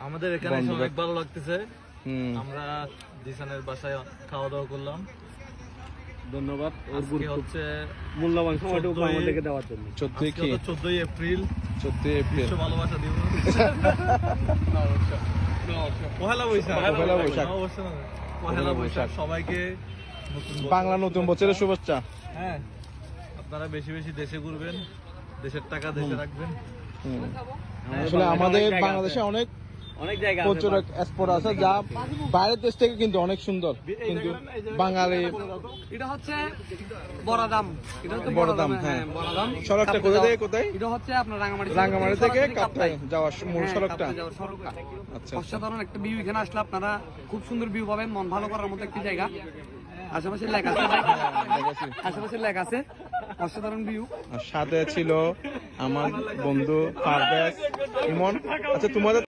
আমাদের এখানে এসে অনেক ভালো লাগতেছে। আমরা জিসানের বাসায় খাওয়া দাওয়া করলাম। ধন্যবাদ আজকে হচ্ছে মূল্যবান সময়টুকু আমাদেরকে দেওয়ার জন্য। 14ই এপ্রিল বিশ্ব ভালোবাসা দিবস। পহেলা বৈশাখ সবাইকে বাংলা নতুন বছরের শুভেচ্ছা। হ্যাঁ, আপনারা বেশি বেশি দেশে ঘুরবেন, দেশের টাকা দেশে রাখবেন। আসলে আমাদের বাংলাদেশে অনেক জায়গা পর্যটক স্পট আছে যা বাইরের দেশ থেকে কিন্তু অনেক সুন্দর, কিন্তু বাঙালি এটা হচ্ছে বড়াদাম। এটা হচ্ছে বড়দাম। হ্যাঁ, সড়কটা কোথায় থেকে কোথায়? এটা হচ্ছে আপনার রাঙ্গামাটি থেকে কাপ্তাই যাওয়ার মূল সড়কটা। আচ্ছা, অসাধারণ একটা ভিউ। এখানে আসলে আপনারা খুব সুন্দর ভিউ পাবেন, মন ভালো করার মতো একটি জায়গা। আশেপাশে লেক আছে, অসাধারণ ভিউ। সাথে ছিল আমার বন্ধু পারভেজ, ইমন। আচ্ছা, তোমাদের